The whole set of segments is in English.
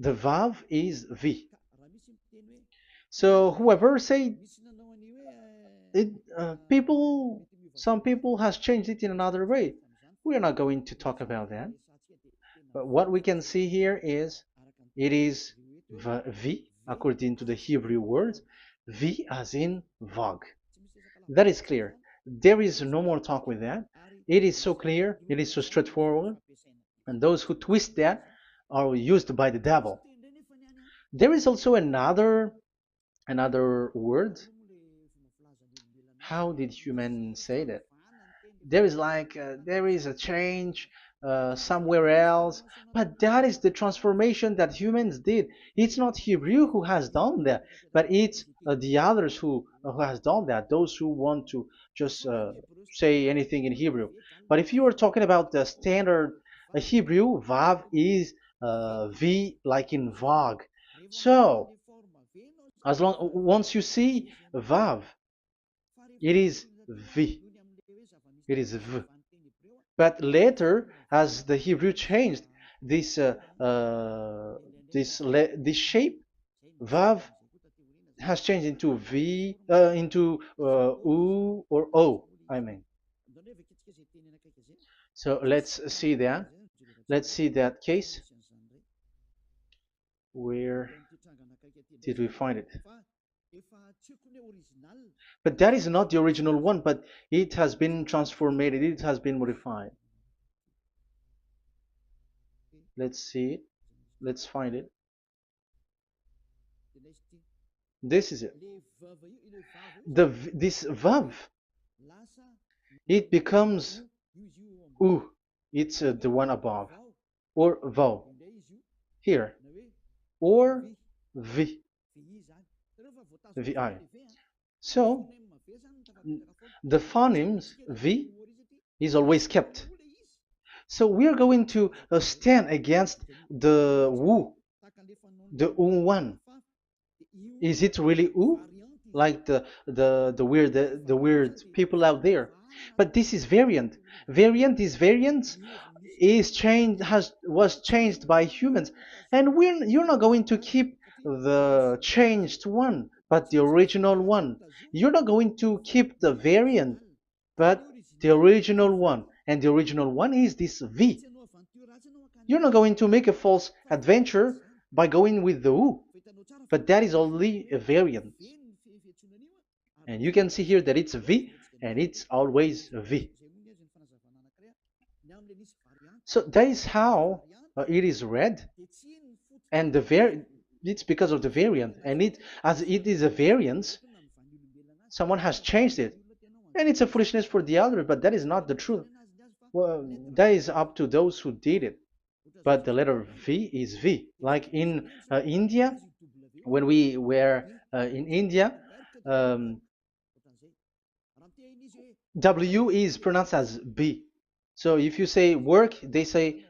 The Vav is V. So whoever say it, some people has changed it in another way. We are not going to talk about that. But what we can see here is it is V according to the Hebrew words, V as in Vag. That is clear. There is no more talk with that. It is so clear. It is so straightforward. And those who twist that are used by the devil. There is also another word. How did human say that? There is there is a change somewhere else, but that is the transformation that humans did. It's not Hebrew who has done that, but it's the others who has done that. Those who want to just say anything in Hebrew. But if you are talking about the standard Hebrew, Vav is V like in Vag. So as long once you see Vav, it is V. It is V. But later, as the Hebrew changed, this this shape Vav has changed into V, into U or O. I mean. So let's see that. Let's see that case. Where did we find it? But that is not the original one, but it has been transformed, it has been modified. Let's see it. Let's find it. This is it. This vav, it becomes u. It's the one above, or vau here, or vi, vi. So the phonemes v is always kept. So we are going to stand against the wu, the u1. Is it really u? Like the weird people out there. But this is variant. Variance is changed, was changed by humans, and you're not going to keep the changed one, but the original one. You're not going to keep the variant, but the original one, and the original one is this V. You're not going to make a false adventure by going with the U, but that is only a variant. And you can see here that it's V, and it's always a V. So that is how it is read, and it's because of the variant, and as it is a variance, someone has changed it, and it's a foolishness for the other, but that is not the truth. Well, that is up to those who did it. But the letter V is V. Like in India, when we were in India, W is pronounced as B. So if you say work, they say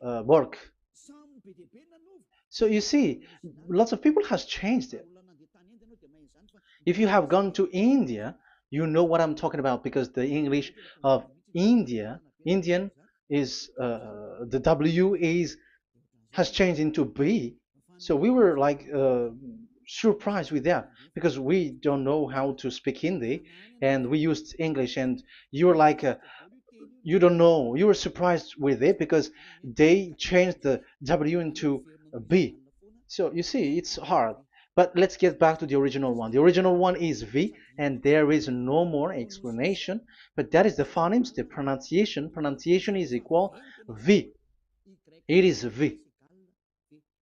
work. So you see, lots of people has changed it. If you have gone to India, you know what I'm talking about, because the English of Indian is the W has changed into B. So we were like surprised with that, because we don't know how to speak Hindi, and we used English, and you were like you don't know, you were surprised with it because they changed the W into a B. So you see, it's hard. But let's get back to the original one. The original one is V, and there is no more explanation. But that is the phonemes, the pronunciation. Pronunciation is equal V. It is V.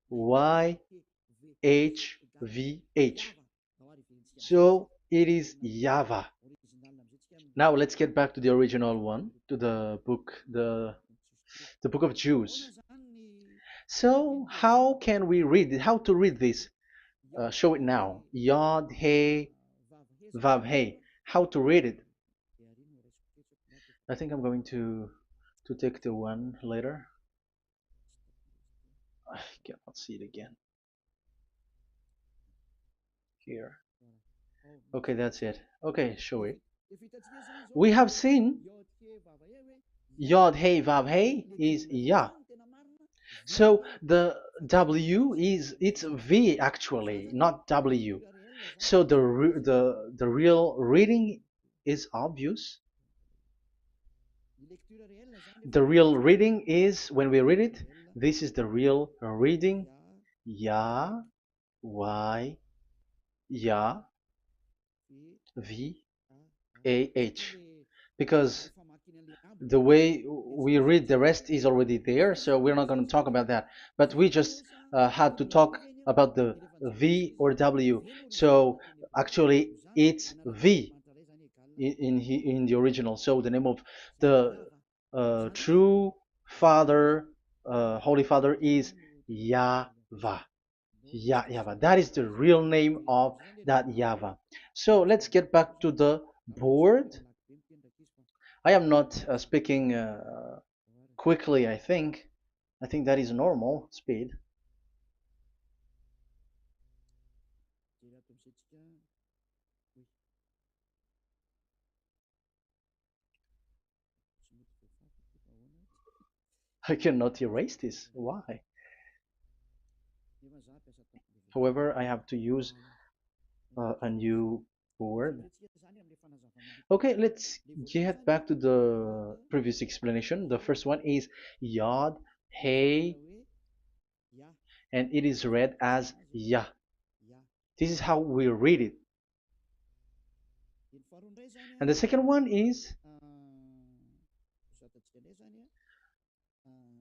Y H V H. So it is YAHVAH. Now let's get back to the original one, to the book, the book of Jews. So how can we read it? How to read this? Show it now. Yod He Vav He. How to read it? I think I'm going to take the one later. I cannot see it again. Here. Okay, that's it. Okay, show it. We have seen Yod He Vav He is Yah. So the W is it's V actually, not W. So the real reading is obvious. The real reading is when we read it. This is the real reading. Ya, Y, Ya, V, A, H. Because the way we read the rest is already there, so we're not going to talk about that. But we just had to talk about the V or W. So actually, it's V in the original. So the name of the true Father, Holy Father, is YAHVAH. YAHVAH. That is the real name of that YAHVAH. So let's get back to the board. I am not speaking quickly, I think. I think that is normal speed. I cannot erase this. Why? However, I have to use a new board. Okay, let's get back to the previous explanation. The first one is Yod, Hey, and it is read as Yah. This is how we read it. And the second one is,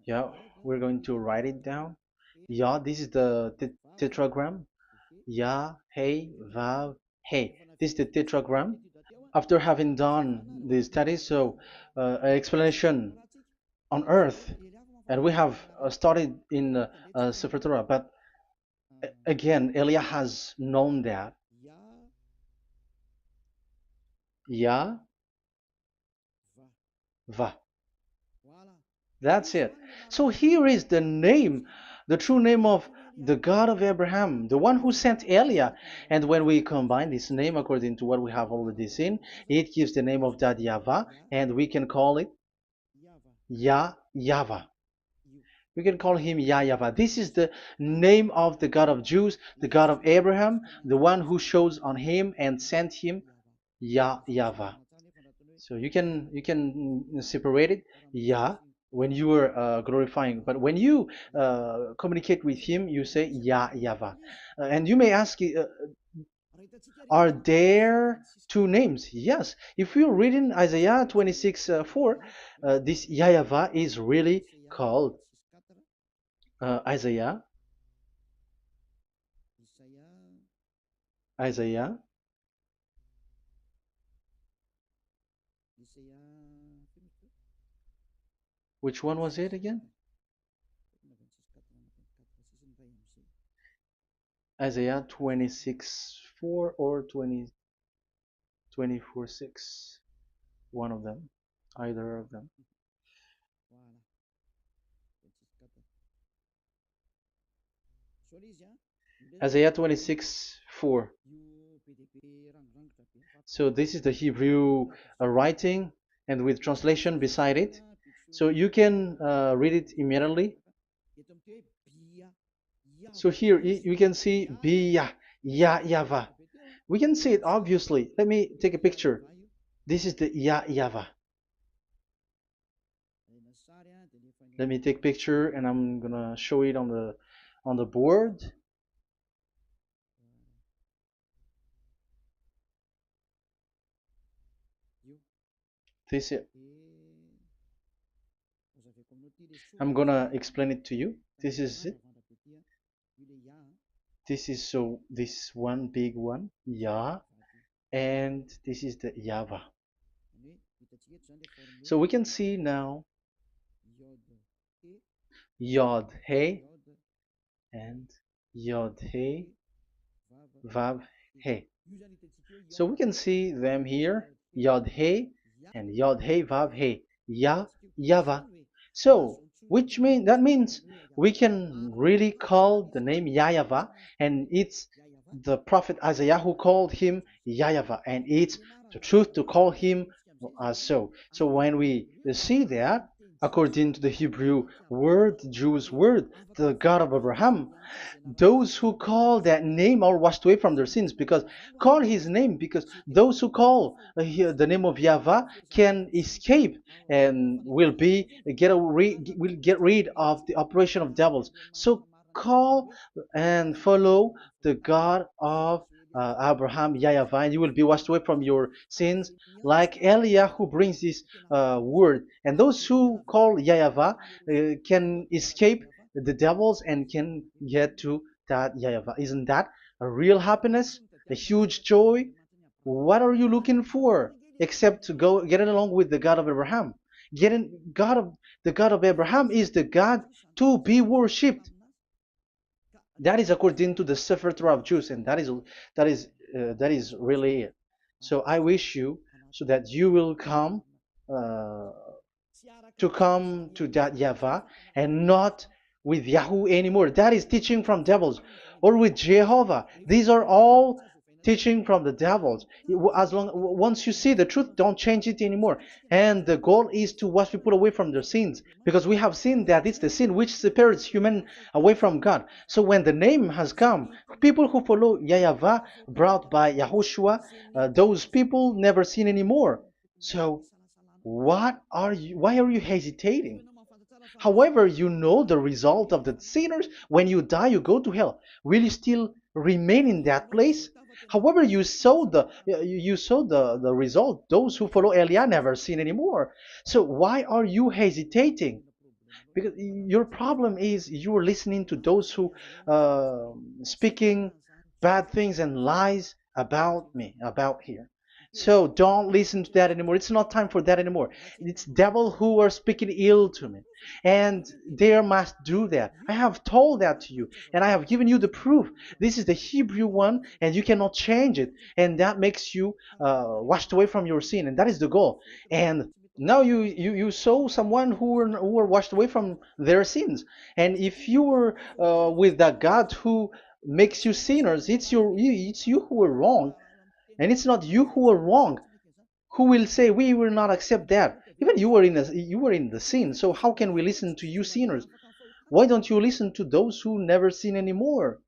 yeah, we're going to write it down. Yah, this is the tetragram. Yah, Hey, Vav, Hey. This is the tetragram. After having done the study, so an explanation on earth, and we have started in Sefer Torah, but again, Elia has known that. Yah, Va. That's it. So here is the name, the true name of the God of Abraham, the one who sent Elia. And when we combine this name according to what we have already seen, it gives the name of that Yahvah, and we can call it Yahvah. We can call him YAHVAH. This is the name of the God of Jews, the God of Abraham, the one who shows on him and sent him, YAHVAH. So you can separate it, Yah, when you are glorifying, but when you communicate with him, you say YAHVAH. And you may ask, are there two names? Yes. If you read in Isaiah 26:4, this YAHVAH is really called Isaiah, Isaiah. Which one was it again? Isaiah 26:4 or 24:6. One of them, either of them. Isaiah 26:4. So this is the Hebrew writing, and with translation beside it. So you can read it immediately. So here you can see Biyah, YAHVAH. We can see it obviously. Let me take a picture. This is the YAHVAH. Let me take picture and I'm gonna show it on the board. This is, I'm gonna explain it to you. This is it. This is so this one big one, Yah, and this is the YAHVAH. So we can see now Yod He and Yod He Vav He. So we can see them here, Yod He and Yod He Vav He, YAHVAH. So which means we can really call the name YAHVAH, and it's the prophet Isaiah who called him YAHVAH, and it's the truth to call him as so. So when we see that, according to the Hebrew word, the Jewish word, the God of Abraham. Those who call that name are washed away from their sins, because call his name, because those who call the name of Yahweh can escape and will get rid of the operation of devils. So call and follow the God of Abraham, Yahweh, and you will be washed away from your sins, like Eliah who brings this word. And those who call Yahweh can escape the devils and can get to that Yahweh. Isn't that a real happiness, a huge joy? What are you looking for except to go getting along with the God of Abraham? Getting God of the God of Abraham is the God to be worshipped. That is according to the Sefer Torah of Jews, and that is really it. So I wish you so that you will uh, come to that Yahweh and not with Yahoo anymore. That is teaching from devils, or with Jehovah. These are all teaching from the devils. As long once you see the truth, don't change it anymore. And the goal is to wash people away from their sins, because we have seen that it's the sin which separates human away from God. So when the name has come, people who follow Yahweh brought by Yahushua, those people never sin anymore. So why are you hesitating? However, you know the result of the sinners. When you die, you go to hell. Will you still remain in that place? However, you saw the result. Those who follow Eliah never sin anymore. So why are you hesitating? Because your problem is you're listening to those who speaking bad things and lies about me, about here. So don't listen to that anymore. It's not time for that anymore. It's devil who are speaking ill to me, and they must do that. I have told that to you, and I have given you the proof. This is the Hebrew one, and you cannot change it, and that makes you washed away from your sin, and that is the goal. And now you saw someone who were washed away from their sins, and if you were with that God who makes you sinners, it's you who are wrong, and it's not you who are wrong. Who will say we will not accept that? Even you were in the sin, so how can we listen to you sinners? Why don't you listen to those who never sin anymore?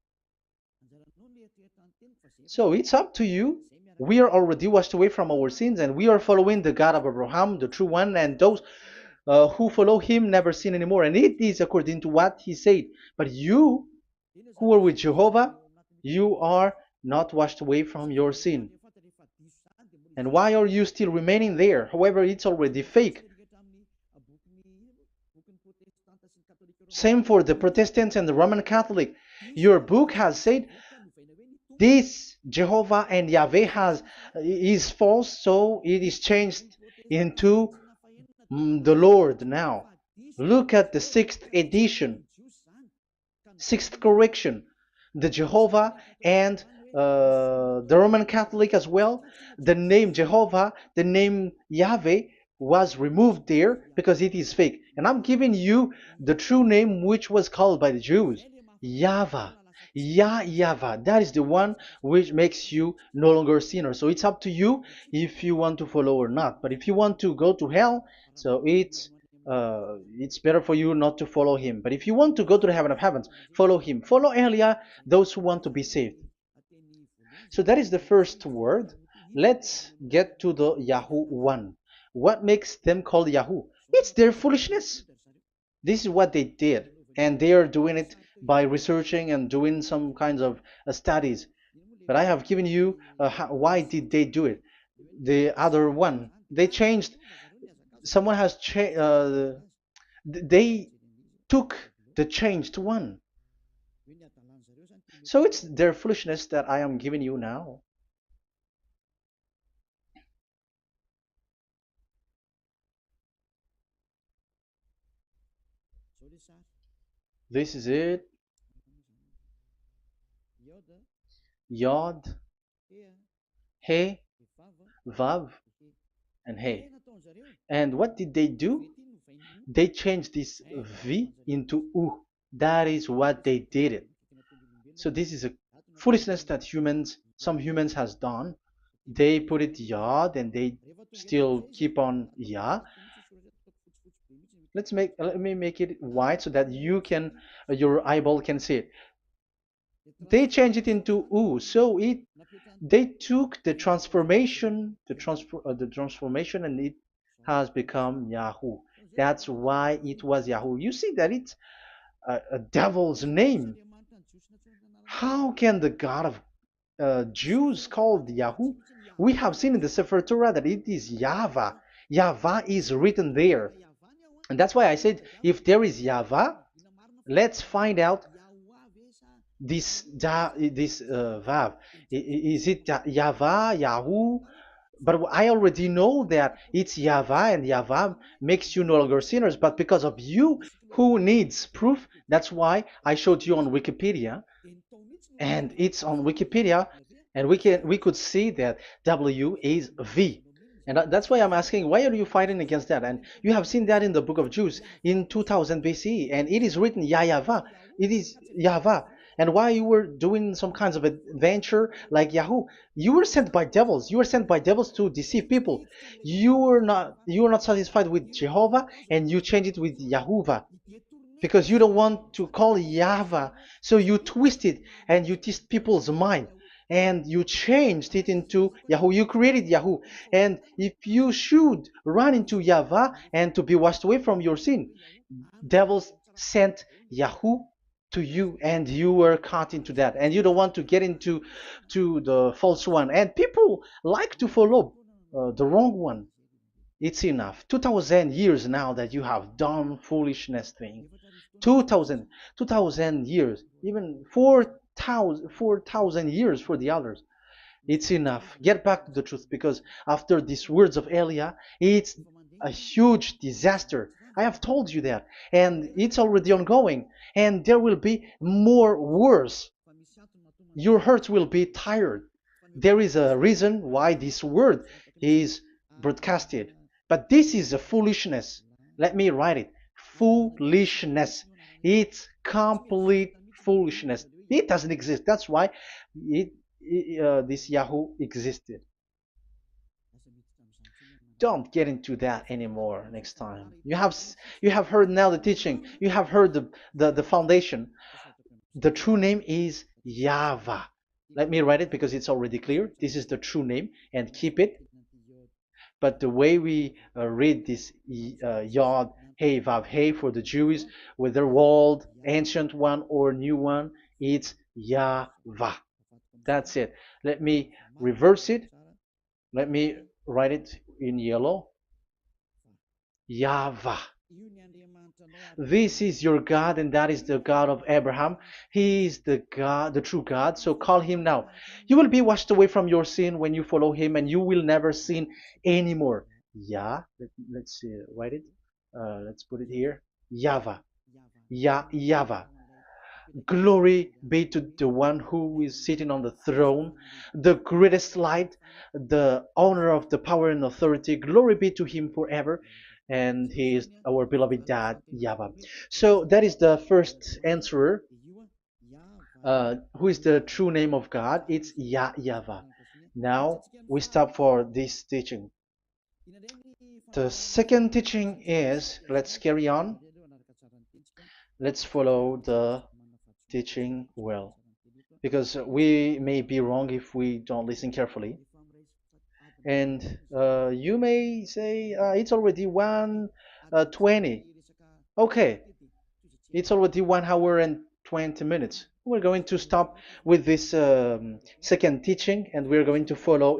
So it's up to you. We are already washed away from our sins, and we are following the God of Abraham, the true one, and those who follow him never sin anymore. And it is according to what he said. But you who are with Jehovah, you are not washed away from your sin. And why are you still remaining there? However, it's already fake. Same for the Protestants and the Roman Catholic. Your book has said this Jehovah and Yahweh is false, so it is changed into the Lord now. Look at the sixth edition, sixth correction. The Jehovah and the Roman Catholic as well. The name Jehovah, the name Yahweh was removed there because it is fake. And I'm giving you the true name which was called by the Jews, Yahvah. Yahvah. That is the one which makes you no longer a sinner. So it's up to you if you want to follow or not. But if you want to go to hell, so it's better for you not to follow him. But if you want to go to the heaven of heavens, follow him. Follow Elia, those who want to be saved. So that is the first word. Let's get to the Yahoo one. What makes them called Yahoo? It's their foolishness. This is what they did, and they are doing it by researching and doing some kinds of studies. But I have given you why did they do it. The other one, they changed. Someone has changed. They took the changed one. So it's their foolishness that I am giving you now. This is it. Yod, He, Vav, and He. And what did they do? They changed this V into U. That is what they did it. So this is a foolishness that some humans has done. They put it Yod and they still keep on Ya. Let me make it white so that your eyeball can see it. They changed it into U, so it they took the transformation, and it has become Yahoo. That's why it was Yahoo. You see that it's a devil's name. How can the God of Jews called Yahoo? We have seen in the Sefer Torah that it is Yahvah. Yahvah is written there. And that's why I said, if there is Yahvah, let's find out this Vav. Is it Yahvah, Yahoo? But I already know that it's Yahvah, and Yahvah makes you no longer sinners. But because of you, who needs proof? That's why I showed you on Wikipedia, and it's on Wikipedia, and we could see that W is V. And that's why I'm asking, why are you fighting against that? And you have seen that in the book of Jude in 2000 BCE, and it is written Yahvah. It is Yahvah. And why you were doing some kinds of adventure like Yahoo? You were sent by devils. You were sent by devils to deceive people. You were not satisfied with Jehovah, and you changed it with Yahuwah because you don't want to call Yahweh. So you twist it and you twist people's mind and you changed it into Yahoo. You created Yahoo. And if you should run into Yahweh and to be washed away from your sin, devils sent Yahoo to you, and you were caught into that, and you don't want to get into the false one, and people like to follow the wrong one. It's enough. 2000 years now that you have done foolishness thing. 2000 years, even 4,000 years for the others. It's enough. Get back to the truth, because after these words of Elia, it's a huge disaster. I have told you that, and it's already ongoing, and there will be more worse. Your heart will be tired. There is a reason why this word is broadcasted. But this is a foolishness. Let me write it. Foolishness. It's complete foolishness. It doesn't exist. That's why this Yahoo existed. Don't get into that anymore next time. You have heard now the teaching. You have heard the foundation. The true name is Yahvah. Let me write it because it's already clear. This is the true name, and keep it. But the way we read this Yod, Hey, Vav, Hey for the Jews, whether old, ancient one, or new one, it's Yahvah. That's it. Let me reverse it. Let me write it in yellow. Yahvah. This is your God, and that is the God of Abraham. He is the God, the true God. So call him now. You will be washed away from your sin when you follow him, and you will never sin anymore. Let's see, write it. Let's put it here. Yahvah. Yahvah. Glory be to the one who is sitting on the throne, the greatest light, the owner of the power and authority. Glory be to him forever. And he is our beloved dad, Yahweh. So that is the first answer. Who is the true name of God? It's Yahweh. Now we stop for this teaching. The second teaching is, let's carry on. Let's follow the teaching well, because we may be wrong if we don't listen carefully. And you may say it's already 1:20. Okay, it's already 1 hour and 20 minutes. We're going to stop with this second teaching, and we're going to follow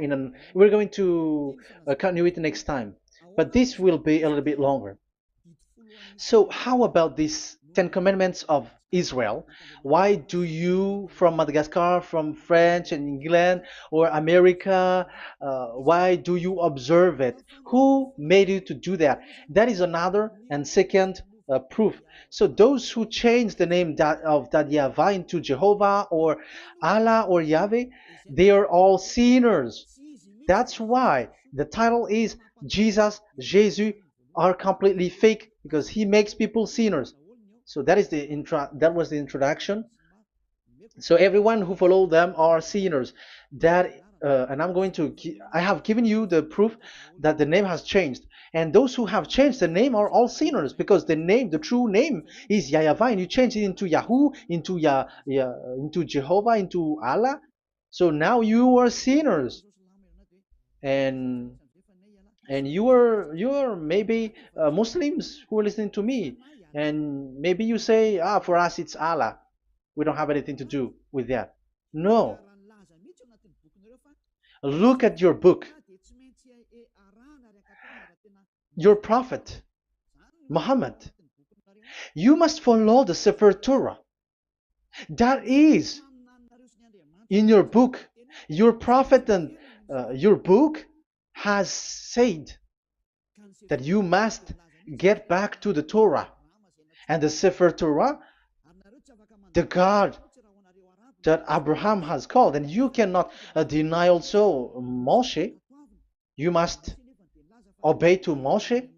we're going to continue it next time. But this will be a little bit longer. So how about these 10 commandments of Israel? Why do you from Madagascar, from French and England or America, why do you observe it? Who made you to do that? That is another and second proof. So those who change the name of Yahvah into Jehovah or Allah or Yahweh, they are all sinners. That's why the title is Jesus are completely fake, because he makes people sinners. So that was the introduction. So everyone who follow them are sinners. And I have given you the proof that the name has changed. And those who have changed the name are all sinners, because the name, the true name, is YAHVAH, and you change it into Yahoo, into into Jehovah, into Allah. So now you are sinners, and you are maybe Muslims who are listening to me, and maybe you say, ah, for us it's Allah. We don't have anything to do with that. No, look at your book, your prophet Muhammad. You must follow the Sefer Torah. That is in your book. Your prophet and your book has said that you must get back to the Torah. And the Sefer Torah, the God that Abraham has called. And you cannot deny also Moshe. You must obey to Moshe.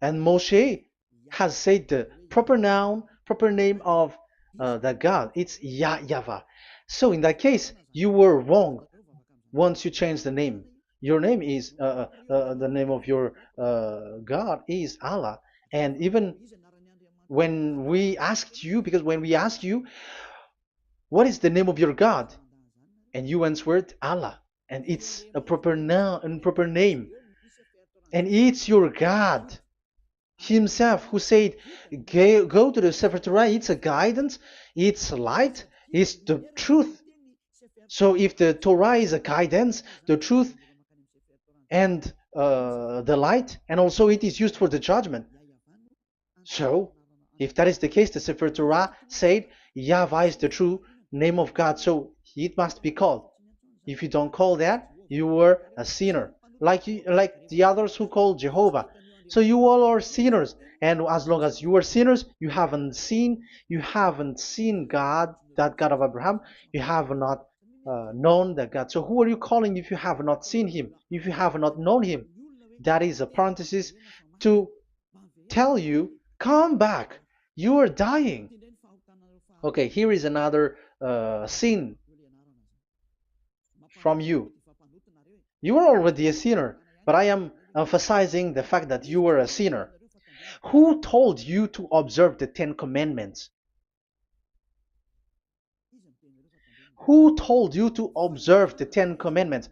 And Moshe has said the proper noun, proper name of the God. It's YAHVAH. So in that case, you were wrong once you change the name. Your name is, the name of your God is Allah. And even when we asked you, because when we asked you, what is the name of your God? And you answered Allah. And it's a proper noun and proper name. And it's your God Himself who said, go to the Sefer Torah. It's a guidance, it's light, it's the truth. So if the Torah is a guidance, the truth, and the light, and also it is used for the judgment. So if that is the case, the Sefer Torah said YAHVAH is the true name of God, so it must be called. If you don't call that, you were a sinner, like the others who call Jehovah. So you all are sinners, and as long as you are sinners, you haven't seen God, that God of Abraham. You have not known that God. So who are you calling if you have not seen Him? If you have not known Him? That is a parenthesis to tell you, come back. You are dying. Okay, here is another sin from you. You are already a sinner, but I am emphasizing the fact that you were a sinner. Who told you to observe the 10 Commandments? Who told you to observe the 10 Commandments?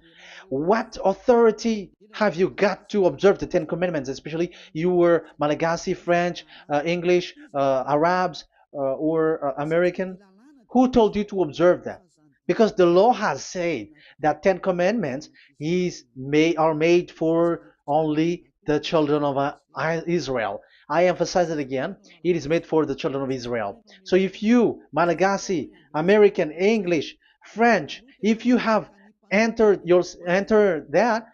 What authority have you got to observe the 10 Commandments? Especially you were Malagasy, French, English, Arabs, or American. Who told you to observe that? Because the law has said that 10 Commandments are made for only the children of Israel. I emphasize it again. It is made for the children of Israel. So if you, Malagasy, American, English, French, if you have entered that,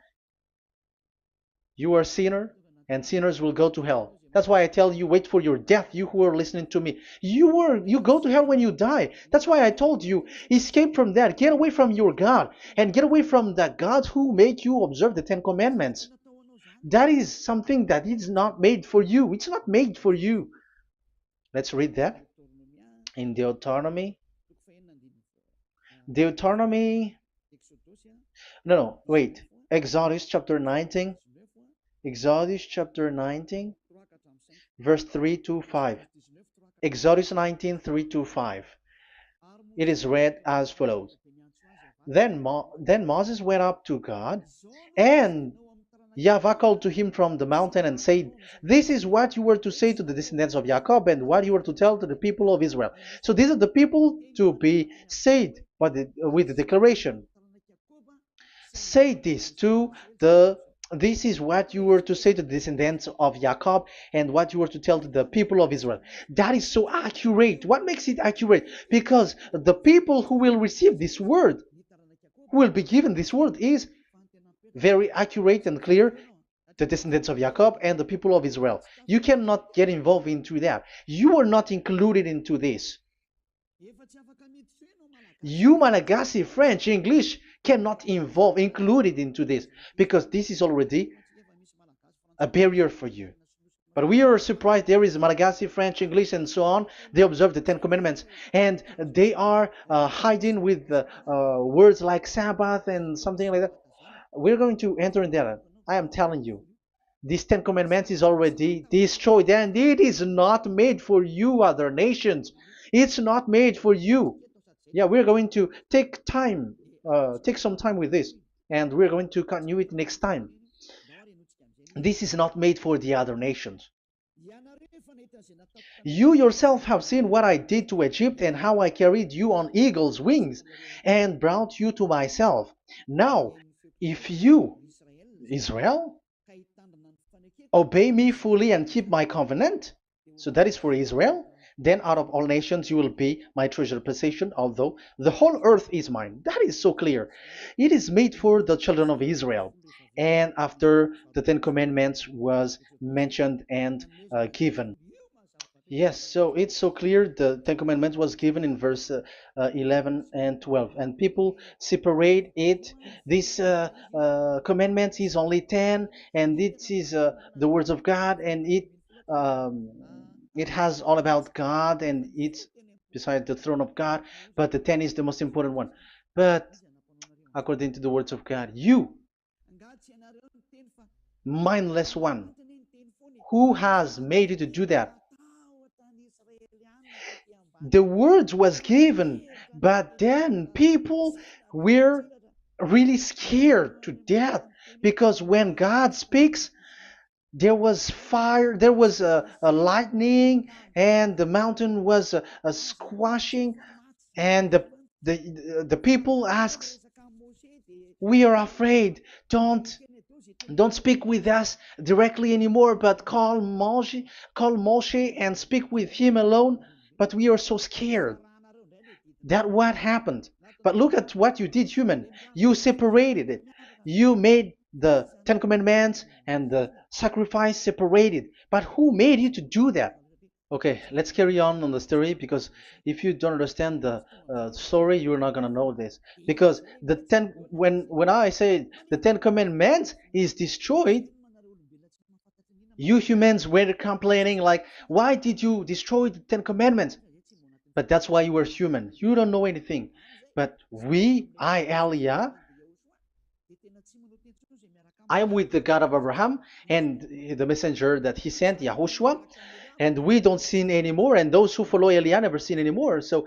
you are a sinner, and sinners will go to hell. That's why I tell you, wait for your death, you who are listening to me. You go to hell when you die. That's why I told you, escape from that. Get away from your God, and get away from the God who made you observe the 10 Commandments. That is something that is not made for you. It's not made for you. Let's read that in Deuteronomy. No, wait. Exodus chapter 19. Exodus chapter 19, verse 3 to 5. Exodus 19, 3 to 5. It is read as follows. Then Moses went up to God, and YAHVAH called to him from the mountain and said, this is what you were to say to the descendants of Jacob, and what you were to tell to the people of Israel. So these are the people to be saved with the declaration. Say this this is what you were to say to the descendants of Jacob, and what you were to tell to the people of Israel. That is so accurate. What makes it accurate? Because the people who will receive this word, who will be given this word, is very accurate and clear. The descendants of Jacob and the people of Israel. You cannot get involved into that. You are not included into this. You, Malagasy, French, English, cannot included into this, because this is already a barrier for you. But we are surprised there is Malagasy, French, English, and so on. They observe the 10 Commandments, and they are hiding with words like Sabbath and something like that. We're going to enter in there. I am telling you, This Ten Commandments is already destroyed, and it is not made for you, other nations. It's not made for you. Yeah, we're going to take some time with this, and we're going to continue it next time. This is not made for the other nations. You yourself have seen what I did to Egypt and how I carried you on eagle's wings and brought you to myself. Now, if you, Israel, obey me fully and keep my covenant, so that is for Israel, then out of all nations you will be my treasured possession, although the whole earth is mine. That is so clear. It is made for the children of Israel. And after the Ten Commandments was mentioned and given. Yes, so it's so clear. The Ten Commandments was given in verse 11 and 12, and people separate it. This commandments is only 10, and it is the words of God, and um, it has all about God, and it's beside the throne of God. But the 10 is the most important one. But according to the words of God, you mindless one, who has made you to do that? The words was given, but then people were really scared to death because when God speaks, there was fire, there was a lightning, and the mountain was a squashing, and the people asks, "We are afraid. Don't speak with us directly anymore, but call Moshe and speak with him alone." But we are so scared. That what happened. But look at what you did, human. You separated it. You made the Ten Commandments and the sacrifice separated. But who made you to do that? Okay, let's carry on the story because if you don't understand the story, you're not gonna know this. Because when I say the Ten Commandments is destroyed, you humans were complaining like, why did you destroy the Ten Commandments? But that's why you were human. You don't know anything. But Elia, I am with the God of Abraham and the messenger that he sent, YAHOSHUAH, and we don't sin anymore. And those who follow Elia never sin anymore. So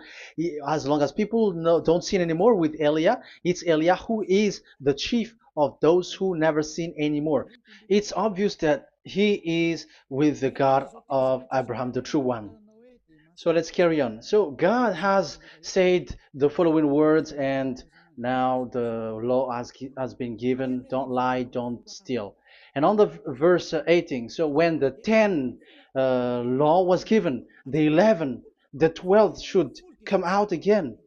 as long as people don't sin anymore with Elia, it's Elia who is the chief of those who never sin anymore. It's obvious that he is with the God of Abraham, the true one. So let's carry on. So God has said the following words, and now the law has been given: don't lie, don't steal. And on the verse 18, so when the 10 law was given, the 11, the 12th should come out again.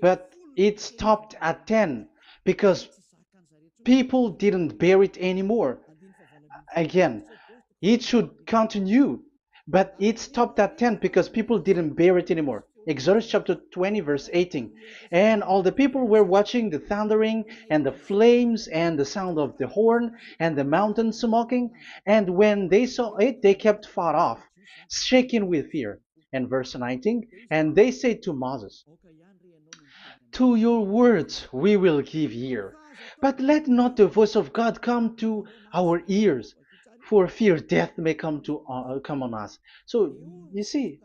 But it stopped at 10 because people didn't bear it anymore. Again, it should continue, but it stopped at 10 because people didn't bear it anymore. Exodus chapter 20, verse 18. And all the people were watching the thundering and the flames and the sound of the horn and the mountain smoking. And when they saw it, they kept far off, shaking with fear. And verse 19, and they said to Moses, to your words we will give ear, but let not the voice of God come to our ears, for fear death may come on us. So you see,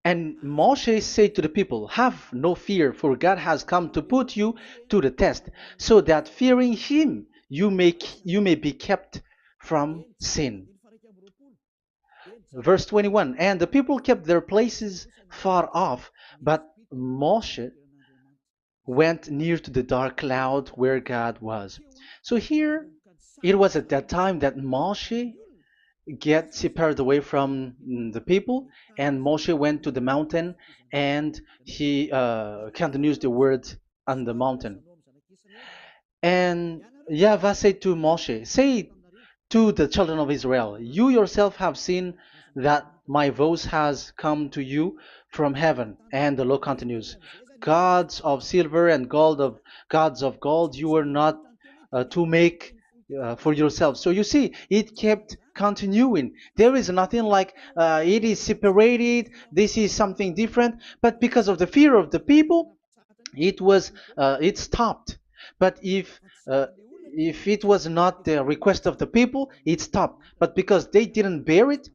and Moshe said to the people, have no fear, for God has come to put you to the test, so that fearing him you may be kept from sin. Verse 21, and the people kept their places far off, but Moshe went near to the dark cloud where God was. So here, it was at that time that Moshe get separated away from the people, and Moshe went to the mountain, and he continues the word on the mountain. And YAHVAH said to Moshe, say to the children of Israel, you yourself have seen that my voice has come to you from heaven. And the law continues, gods of silver and gods of gold you were not to make for yourself. So you see, it kept continuing. There is nothing like it is separated, this is something different, but because of the fear of the people, it stopped. But if if it was not the request of the people, it stopped. But because they didn't bear it,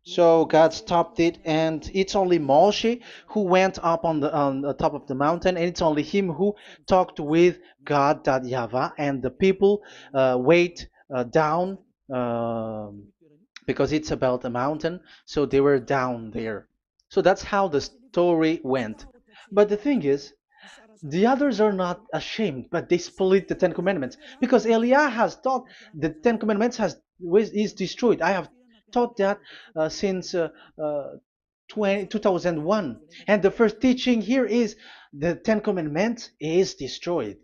so God stopped it, and it's only Moshe who went up on the top of the mountain, and it's only him who talked with God, that YAHVAH, and the people wait down, because it's about a mountain, so they were down there. So that's how the story went. But the thing is, the others are not ashamed, but they split the Ten Commandments because Eliah has taught the Ten Commandments is destroyed. I have taught that since uh, 2001, and the first teaching here is the Ten Commandments is destroyed.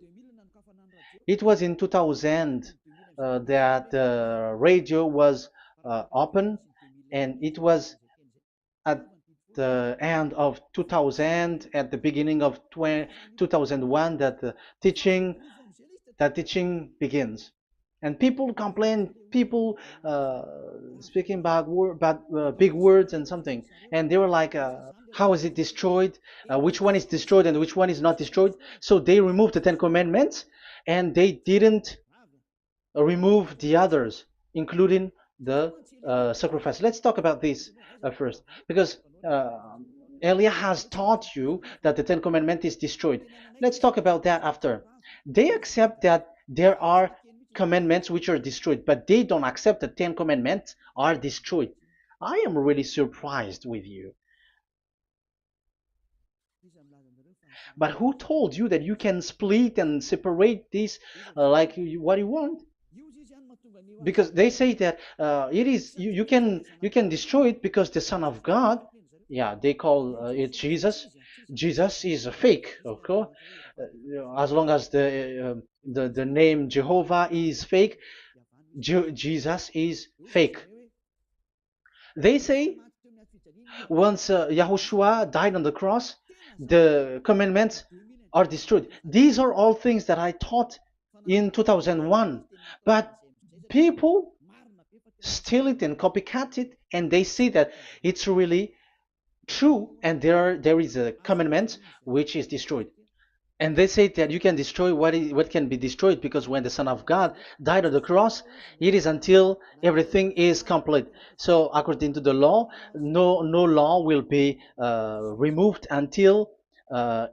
It was in 2000 that the radio was open, and it was at the end of 2000, at the beginning of 2001, that the teaching that teaching begins. And people complain, people speaking bad big words and something, and they were like, how is it destroyed, which one is destroyed and which one is not destroyed. So they removed the Ten Commandments, and they didn't remove the others, including the sacrifice. Let's talk about this first, because Elia has taught you that the Ten Commandments is destroyed. Let's talk about that after. They accept that there are commandments which are destroyed, but they don't accept that 10 commandments are destroyed. I am really surprised with you. But who told you that you can split and separate this like what you want? Because they say that it is you can destroy it because the Son of God, yeah, they call it Jesus. Jesus is a fake, of course. As long as the name Jehovah is fake, Jesus is fake. They say once Yahushua died on the cross, the commandments are destroyed. These are all things that I taught in 2001, but people steal it and copycat it, and they see that it's really true, and there is a commandment which is destroyed. And they say that you can destroy what can be destroyed, because when the Son of God died on the cross, it is until everything is complete. So according to the law, no law will be removed until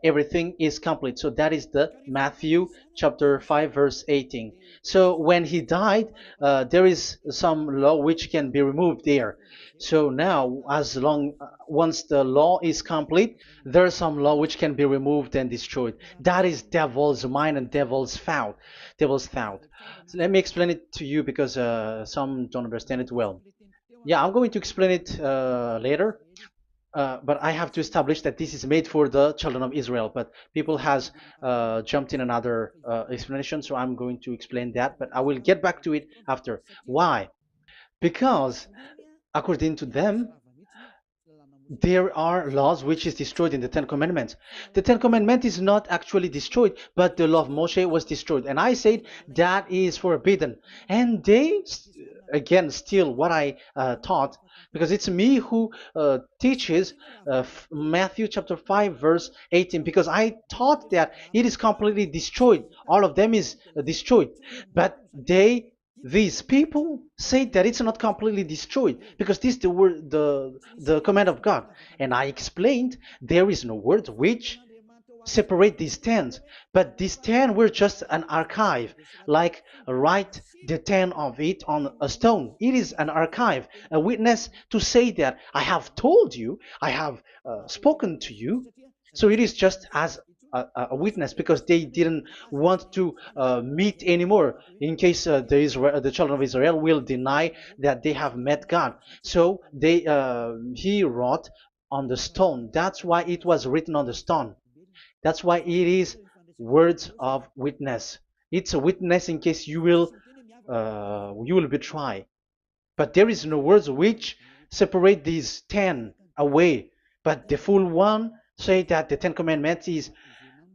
everything is complete. So that is the Matthew chapter 5 verse 18. So when he died, there is some law which can be removed there. So now, as long once the law is complete, there's some law which can be removed and destroyed. That is devil's mind and devil's thought. Devil's thought. So let me explain it to you, because some don't understand it well. Yeah, I'm going to explain it later. But I have to establish that this is made for the children of Israel. But people has jumped in another explanation, so I'm going to explain that. But I will get back to it after. Why? Because according to them, there are laws which is destroyed in the Ten Commandments. The Ten Commandment is not actually destroyed, but the law of Moshe was destroyed. And I said that is forbidden. And they, again, steal what I taught, because it's me who teaches Matthew chapter 5 verse 18, because I taught that it is completely destroyed. All of them is destroyed. But these people say that it's not completely destroyed, because this is the word, the command of God. And I explained there is no word which separate these tens, but these 10 were just an archive, like write the 10 of it on a stone. It is an archive, a witness to say that I have told you, I have spoken to you. So it is just as a witness, because they didn't want to meet anymore, in case the children of Israel will deny that they have met God. So he wrote on the stone. That's why it was written on the stone. That's why it is words of witness. It's a witness in case you will betray. But there is no words which separate these 10 away. But the full one say that the Ten Commandments is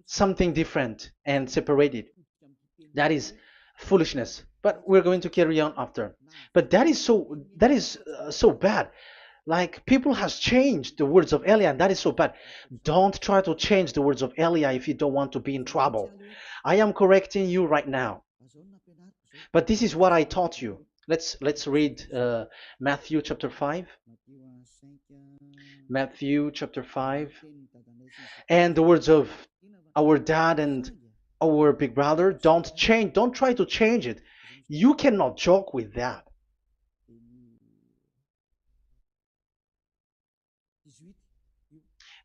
something different and separated. That is foolishness. But we're going to carry on after. But that is so bad. Like people has changed the words of Elia, and that is so bad. Don't try to change the words of Elia if you don't want to be in trouble. I am correcting you right now. But this is what I taught you. Let's read Matthew chapter 5. Matthew chapter 5. And the words of our dad and our big brother, don't change, don't try to change it. You cannot joke with that.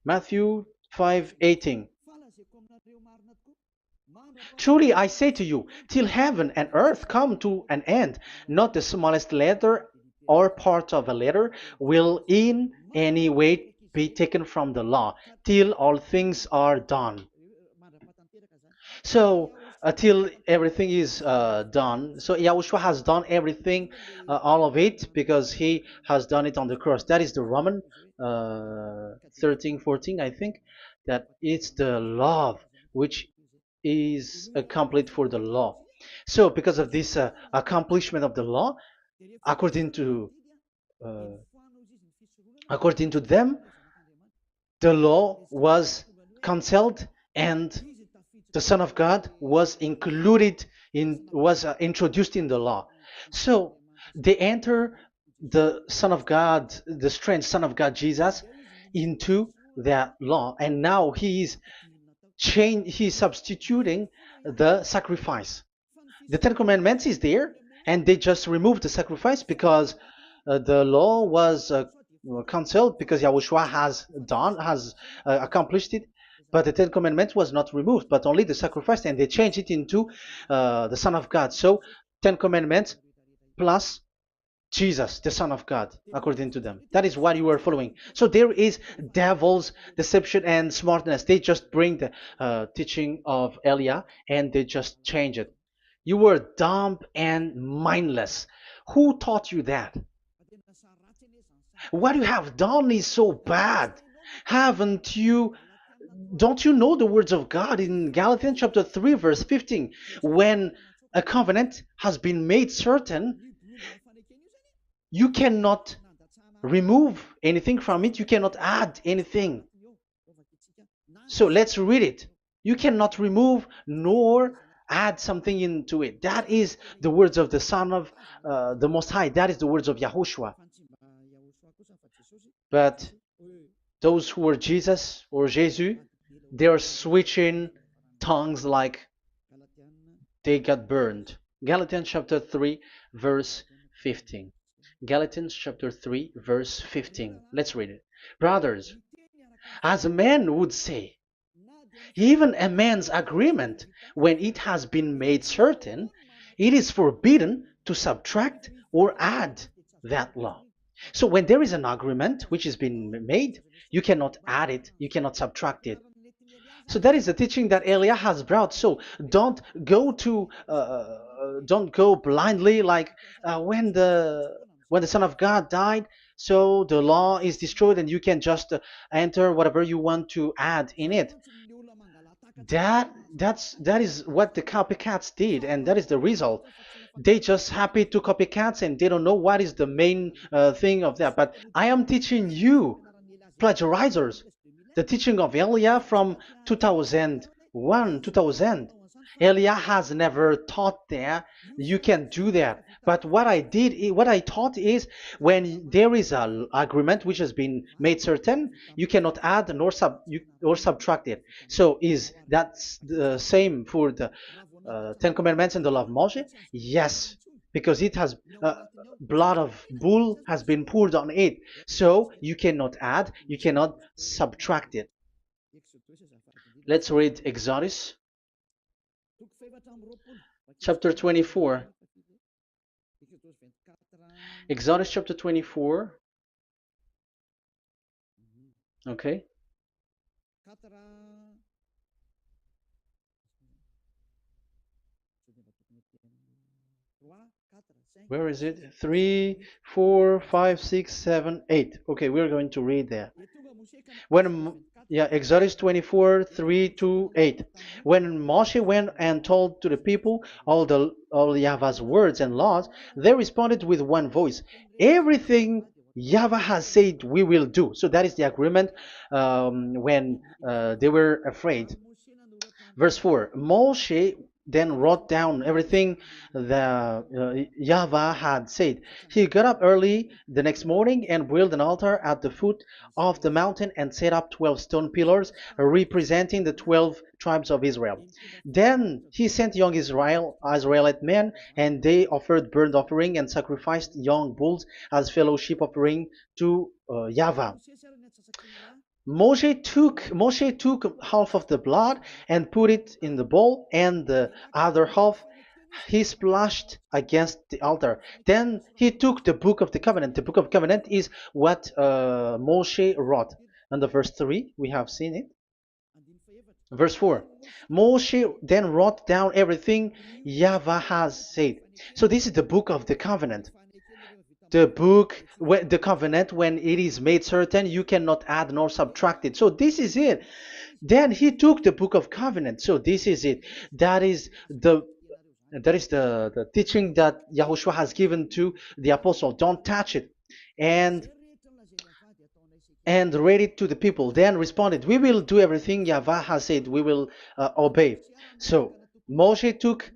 Matthew 5:18. Truly I say to you, till heaven and earth come to an end, not the smallest letter or part of a letter will in any way be taken from the law, till all things are done. So till everything is done, so Yahushua has done everything, all of it, because he has done it on the cross. That is the Roman 13:14, I think, that it's the love which is complete for the law. So because of this accomplishment of the law, according to uh, according to them, the law was cancelled and the Son of God was included in, was introduced in the law. So they enter the Son of God, the strange Son of God Jesus, into that law, and now he is he's substituting the sacrifice. The Ten Commandments is there, and they just removed the sacrifice because the law was cancelled, because Yahushua has accomplished it. But the Ten Commandments was not removed, but only the sacrifice, and they changed it into the Son of God. So Ten Commandments plus Jesus, the Son of God, according to them. That is what you are following. So there is devil's deception and smartness. They just bring the teaching of Elia and they just change it. You were dumb and mindless. Who taught you that? What you have done is so bad. Haven't you? Don't you know the words of God in Galatians chapter 3, verse 15? When a covenant has been made certain, you cannot remove anything from it. You cannot add anything. So let's read it. You cannot remove nor add something into it. That is the words of the Son of the Most High. That is the words of Yahushua. But those who were Jesus or Jesus, they are switching tongues like they got burned. Galatians chapter 3, verse 15. Galatians chapter 3, verse 15. Let's read it. Brothers, as a man would say, even a man's agreement, when it has been made certain, it is forbidden to subtract or add that law. So when there is an agreement which has been made, you cannot add it, you cannot subtract it. So that is the teaching that Elia has brought. So don't go blindly like when the Son of God died. So the law is destroyed, and you can just enter whatever you want to add in it. That is what the copycats did, and that is the result. They just happy to copycats, and they don't know what is the main thing of that. But I am teaching you, plagiarizers, the teaching of Elia from 2001, 2000. Elia has never taught that you can do that. But what I taught is, when there is an agreement which has been made certain, you cannot add or subtract it. So is that the same for the Ten Commandments and the law of Moshe? Yes, because it has blood of bull has been poured on it. So you cannot add, you cannot subtract it. Let's read Exodus chapter 24. Exodus chapter 24. Okay. Where is it? 3, 4, 5, 6, 7, 8. Okay, we're going to read that. Exodus 24, 3 to 8. When Moshe went and told to the people all Yahvah's words and laws, they responded with one voice, "Everything YAHVAH has said we will do. So that is the agreement when they were afraid. Verse 4, Moshe then wrote down everything the YAHVAH had said. He got up early the next morning and built an altar at the foot of the mountain and set up 12 stone pillars representing the 12 tribes of Israel. Then he sent young Israelite men, and they offered burnt offering and sacrificed young bulls as fellowship offering to YAHVAH. Moshe took half of the blood and put it in the bowl, and the other half he splashed against the altar. Then he took the book of the covenant. The book of covenant is what Moshe wrote. And the verse 3, we have seen it. Verse 4, Moshe then wrote down everything YAHVAH has said. So this is the book of the covenant. The covenant, when it is made certain, you cannot add nor subtract it. So this is it. Then he took the book of covenant. So this is it. That is the teaching that Yahushua has given to the apostle. Don't touch it. And read it to the people. Then responded, we will do everything YAHVAH has said. We will obey. So Moshe took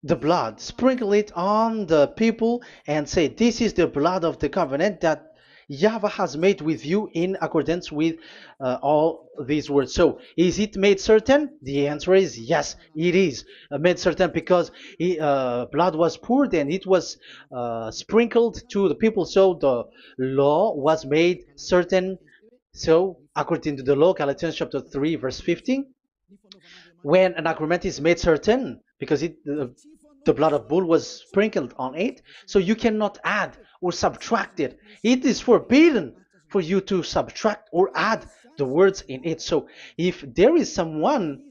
the blood, sprinkle it on the people, and say, this is the blood of the covenant that YAHVAH has made with you in accordance with all these words. So, is it made certain? The answer is yes, it is made certain, because blood was poured and it was sprinkled to the people. So, the law was made certain. So, according to the law, Galatians chapter 3, verse 15, when an agreement is made certain, because the blood of bull was sprinkled on it, so you cannot add or subtract it. It is forbidden for you to subtract or add the words in it. So if there is something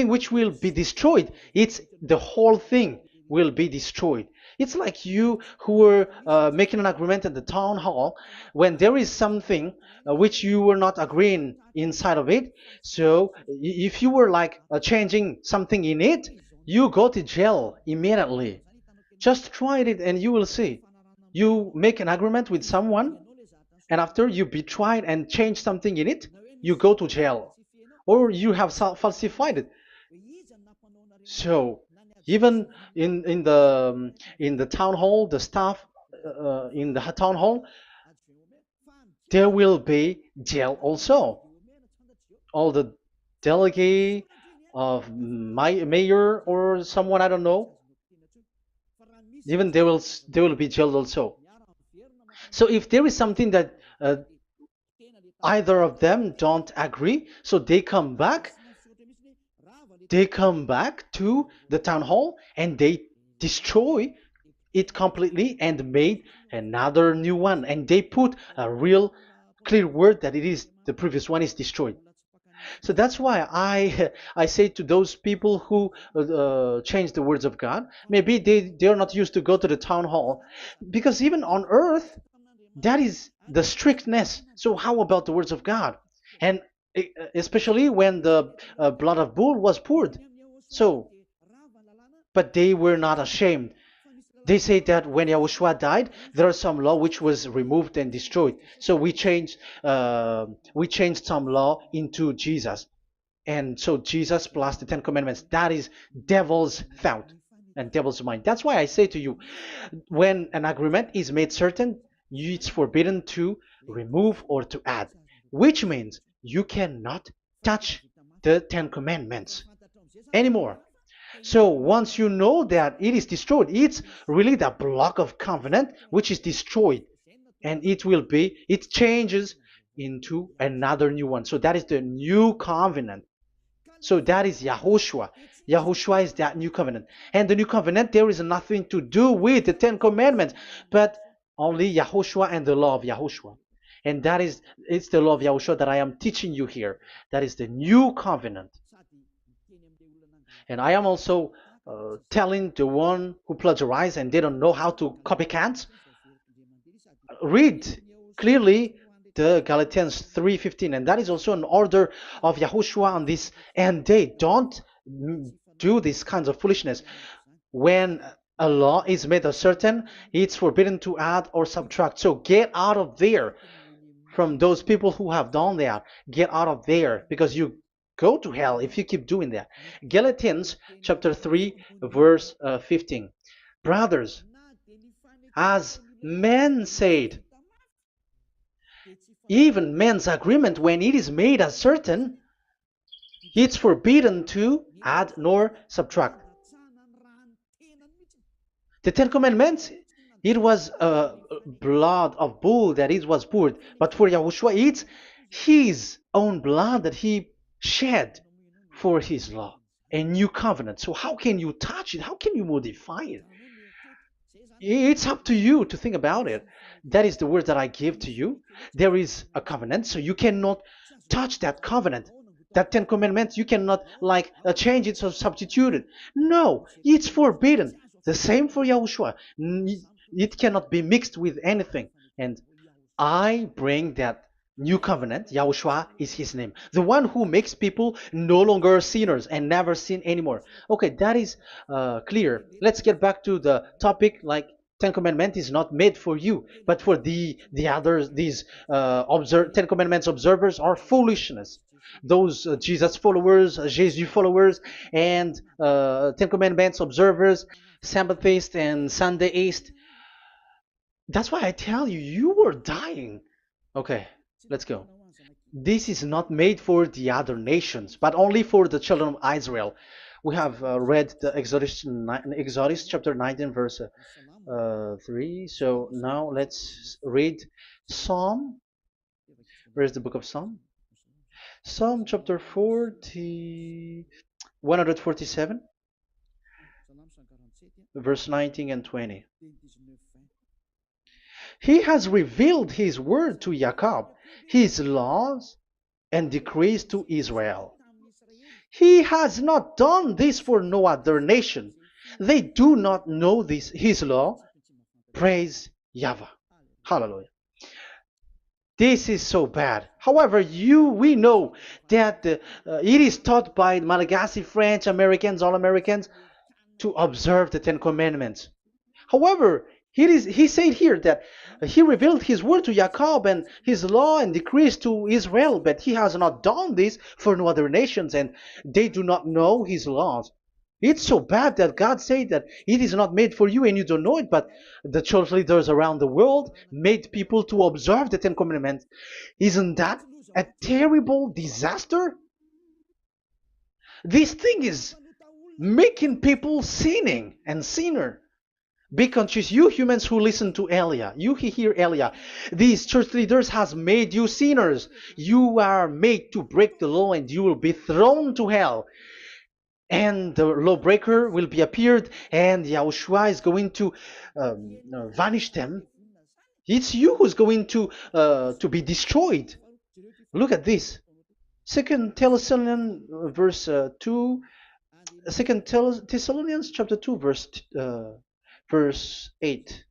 which will be destroyed, it's the whole thing will be destroyed. It's like you who were making an agreement at the town hall, when there is something which you were not agreeing inside of it. So if you were like changing something in it, you go to jail immediately. Just try it and you will see. You make an agreement with someone, and after you betray and change something in it, you go to jail, or you have falsified it. So even in the town hall, the staff in the town hall, there will be jail also. All the delegate of my mayor or someone, I don't know, even they will be jailed also. So if there is something that either of them don't agree, so they come back to the town hall and they destroy it completely and made another new one, and they put a real clear word that it is the previous one is destroyed. So that's why I say to those people who change the words of God, maybe they are not used to go to the town hall, because even on earth that is the strictness. So how about the words of God? And especially when the blood of bull was poured. So, but they were not ashamed. They say that when Yahushua died, there are some law which was removed and destroyed. So we changed some law into Jesus, and so Jesus plus the Ten Commandments. That is devil's thought and devil's mind. That's why I say to you, when an agreement is made certain, it's forbidden to remove or to add, which means you cannot touch the Ten Commandments anymore. So once you know that it is destroyed, it's really the block of covenant which is destroyed, and it changes into another new one. So that is the new covenant. So that is Yahushua. Yahushua is that new covenant. And the new covenant, there is nothing to do with the Ten Commandments, but only Yahushua and the law of Yahushua. And it's the law of Yahushua that I am teaching you here. That is the new covenant. And I am also telling the one who plagiarize and they don't know how to copycat, read clearly the Galatians 3:15, and that is also an order of Yahushua on this end day. Don't do these kinds of foolishness. When A law is made certain, it's forbidden to add or subtract. So get out of there from those people who have done that. Get out of there because you go to hell if you keep doing that. Galatians chapter 3 verse 15. Brothers, as men said, even men's agreement when it is made as certain, it's forbidden to add nor subtract. The Ten Commandments, it was blood of bull that it was poured, but for Yahushua, it's his own blood that he shed for his law, a new covenant. So how can you touch it? How can you modify it? It's up to you to think about it. That is the word that I give to you. There is a covenant, so you cannot touch that covenant. That Ten Commandments, you cannot like change it or substitute it. No, it's forbidden. The same for Yahushua. It cannot be mixed with anything. And I bring that new covenant. Yahushua is his name. The one who makes people no longer sinners and never sin anymore. Okay, that is clear. Let's get back to the topic. Like Ten Commandment is not made for you, but for the others. These Ten Commandments observers are foolishness. Those Jesus followers, Jesus followers, and Ten Commandments observers, Sabbathists and Sundayist. That's why I tell you, you were dying. Okay, let's go. This is not made for the other nations, but only for the children of Israel. We have read the Exodus chapter 19, verse 3. So now let's read Psalm. Where's the book of Psalm? Psalm chapter 147, verse 19 and 20. He has revealed his word to Jacob, his laws and decrees to Israel. He has not done this for no other nation. They do not know this his law. Praise YAHVAH. Hallelujah. This is so bad. However, we know that it is taught by Malagasy, French, Americans, all Americans to observe the Ten Commandments. However, he said here that he revealed his word to Jacob and his law and decrees to Israel, but he has not done this for no other nations, and they do not know his laws. It's so bad that God said that it is not made for you and you don't know it, but the church leaders around the world made people to observe the Ten Commandments. Isn't that a terrible disaster? This thing is making people sinning and sinner. Be conscious, you humans who listen to Elia, you hear Elia, these church leaders has made you sinners. You are made to break the law and you will be thrown to hell. And the lawbreaker will be appeared and Yahushua is going to vanish them. It's you who's going to be destroyed. Look at this. Second Thessalonians verse 2. Second Thessalonians chapter 2 verse 8.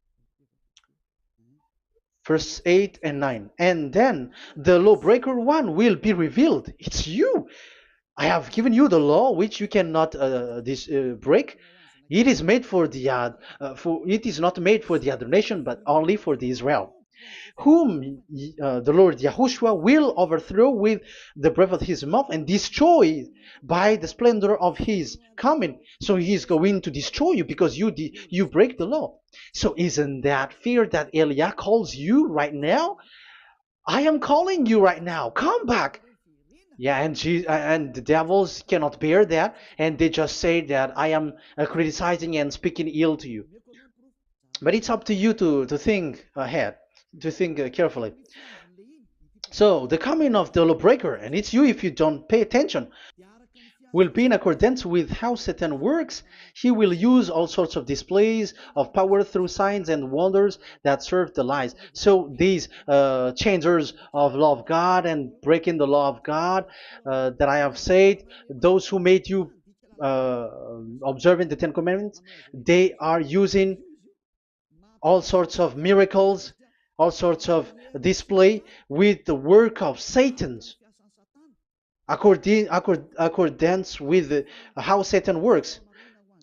Verse 8 and 9. And then the lawbreaker one will be revealed. It's you. I have given you the law which you cannot break. It is made for the it is not made for the other nation, but only for the Israel, whom the Lord Yahushua will overthrow with the breath of his mouth and destroy by the splendor of his coming. So he is going to destroy you because you break the law. So isn't that fear that Elia calls you right now? I am calling you right now. Come back. Yeah, and the devils cannot bear that, and they just say that I am criticizing and speaking ill to you. But it's up to you to think ahead, to think carefully. So the coming of the lawbreaker, and it's you if you don't pay attention, will be in accordance with how Satan works. He will use all sorts of displays of power through signs and wonders that serve the lies. So these changers of law of God and breaking the law of God that I have said, those who made you observing the Ten Commandments, they are using all sorts of miracles, all sorts of display with the work of Satan's. Accordance with how Satan works.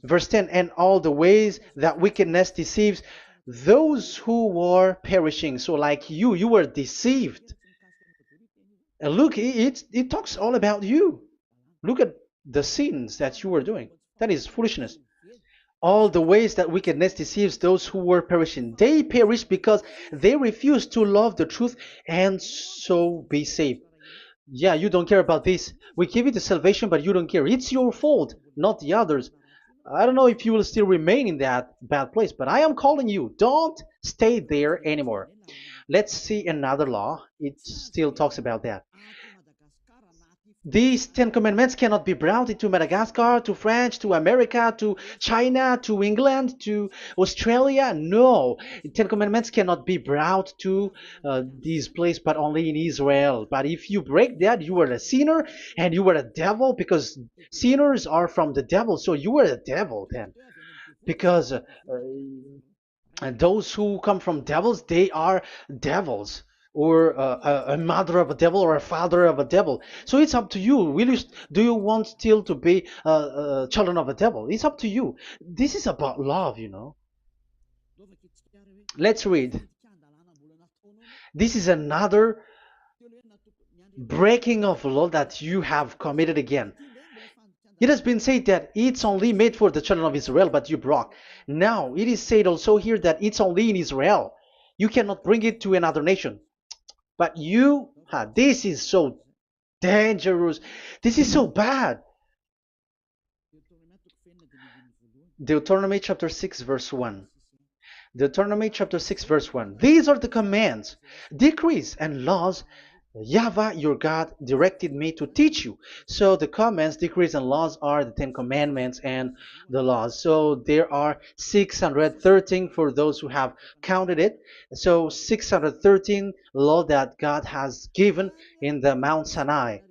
Verse 10, and all the ways that wickedness deceives those who were perishing. So like you were deceived. And look, it talks all about you. Look at the sins that you were doing. That is foolishness. All the ways that wickedness deceives those who were perishing. They perish because they refuse to love the truth and so be saved. Yeah, you don't care about this. We give you the salvation, but you don't care. It's your fault, not the others. I don't know if you will still remain in that bad place, but I am calling you. Don't stay there anymore. Let's see another law. It still talks about that. These Ten Commandments cannot be brought into Madagascar, to France, to America, to China, to England, to Australia. No, Ten Commandments cannot be brought to these places, but only in Israel. But if you break that, you are a sinner and you are a devil, because sinners are from the devil. So you are a devil then, because and those who come from devils, they are devils, or a mother of a devil, or a father of a devil. So it's up to you. Do you want still to be children of a devil? It's up to you. This is about love. Let's read. This is another breaking of law that you have committed again. It has been said that it's only made for the children of Israel, but you broke. Now, it is said also here that it's only in Israel. You cannot bring it to another nation. But this is so dangerous. This is so bad. Deuteronomy chapter 6, verse 1. Deuteronomy chapter 6, verse 1. These are the commands, decrees, and laws YAHVAH your God directed me to teach you. So the commands, decrees, and laws are the Ten Commandments and the laws. So there are 613 for those who have counted it. So 613 law that God has given in the Mount Sinai.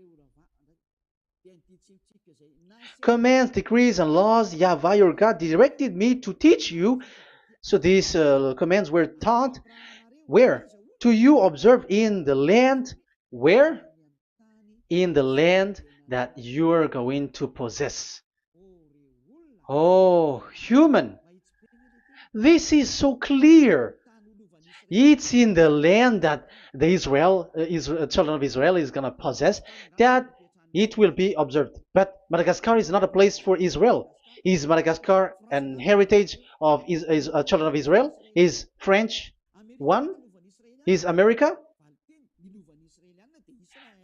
Commands, decrees, and laws YAHVAH your God directed me to teach you. So these commands were taught where? To you observe in the land. Where? In the land that you are going to possess. Oh, human. This is so clear. It's in the land that the children of Israel is going to possess, that it will be observed. But Madagascar is not a place for Israel. Is Madagascar an heritage of children of Israel? Is French one? Is America?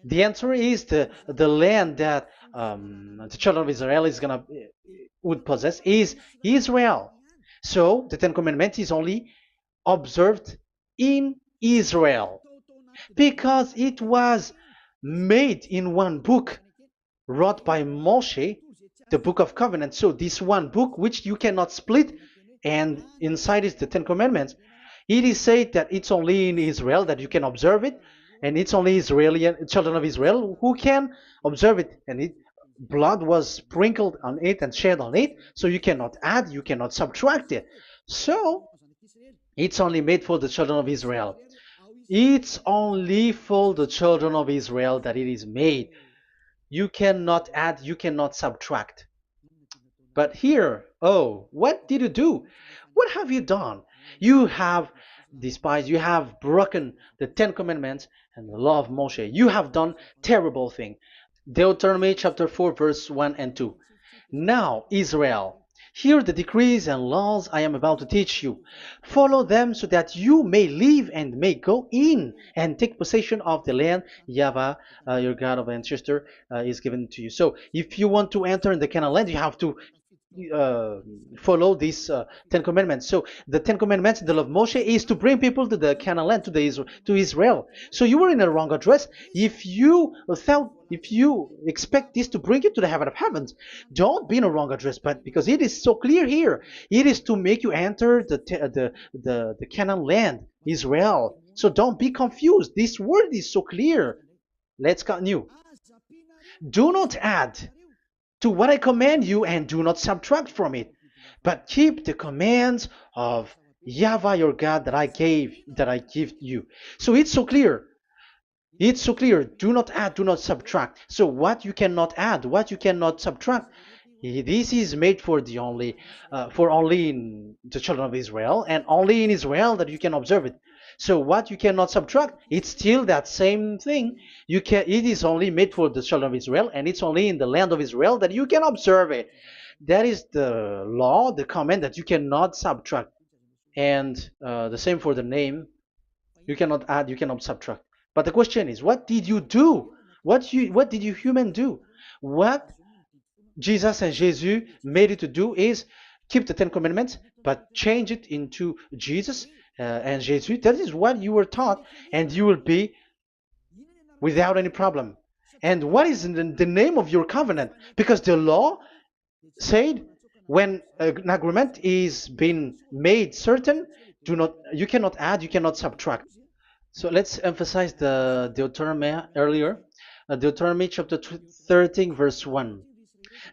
The answer is the land that the children of Israel would possess is Israel. So the Ten Commandments is only observed in Israel, because it was made in one book wrote by Moshe, the Book of Covenant. So this one book, which you cannot split, and inside is the Ten Commandments. It is said that it's only in Israel that you can observe it, and it's only Israeli children of Israel who can observe it. And blood was sprinkled on it and shed on it, so you cannot add, you cannot subtract it. So it's only made for the children of Israel. It's only for the children of Israel that it is made. You cannot add, you cannot subtract. But here, oh, what did you do? What have you done? You have despised, you have broken the Ten Commandments and the law of Moshe. You have done terrible thing. Deuteronomy chapter 4, verse 1 and 2. Now, Israel, hear the decrees and laws I am about to teach you. Follow them so that you may live and may go in and take possession of the land YAHVAH, your God of ancestor, is given to you. So if you want to enter in the Canaan land, you have to follow these Ten Commandments. So the Ten Commandments, the law of Moshe, is to bring people to the Canaan land, to Israel. So you were in the wrong address. If you expect this to bring you to the heaven of heavens, don't be in the wrong address. But because it is so clear here, it is to make you enter the Canaan land, Israel. So don't be confused. This word is so clear. Let's continue. Do not add to what I command you, and do not subtract from it, but keep the commands of YAHVAH your God that I give you. So it's so clear. It's so clear. Do not add, do not subtract. So what you cannot add, what you cannot subtract, This is made for the only for only in the children of Israel, and only in Israel that you can observe it. So what you cannot subtract, it's still that same thing. You can. It is only made for the children of Israel, and it's only in the land of Israel that you can observe it. That is the law, the command that you cannot subtract. And the same for the name. You cannot add, you cannot subtract. But the question is, what did you do? What did you human do? What Jesus and Jesus made you to do is keep the Ten Commandments, but change it into Jesus and Jesus. That is what you were taught, and you will be without any problem. And what is the name of your covenant? Because the law said when an agreement is being made certain, do not you cannot add, you cannot subtract. So let's emphasize the Deuteronomy earlier. Deuteronomy chapter 13, verse 1.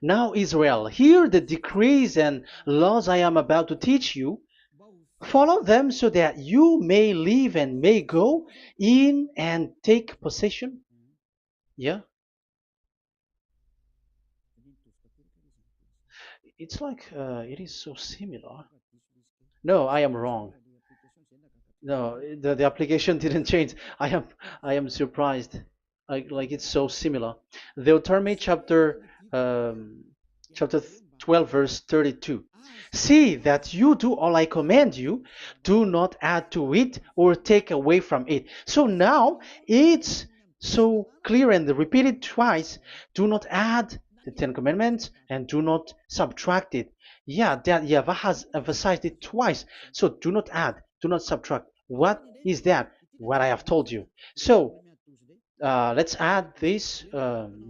Now, Israel, hear the decrees and laws I am about to teach you. Follow them so that you may live and may go in and take possession. Yeah, it's like it is so similar. No, I am wrong. No, the application didn't change. I am surprised. Like it's so similar. Deuteronomy chapter 12 verse 32. See that you do all I command you, do not add to it or take away from it. So now it's so clear and repeated twice. Do not add the Ten Commandments and do not subtract it. Yeah, that YAHVAH has emphasized it twice. So do not add, do not subtract. What is that? What I have told you. So let's add this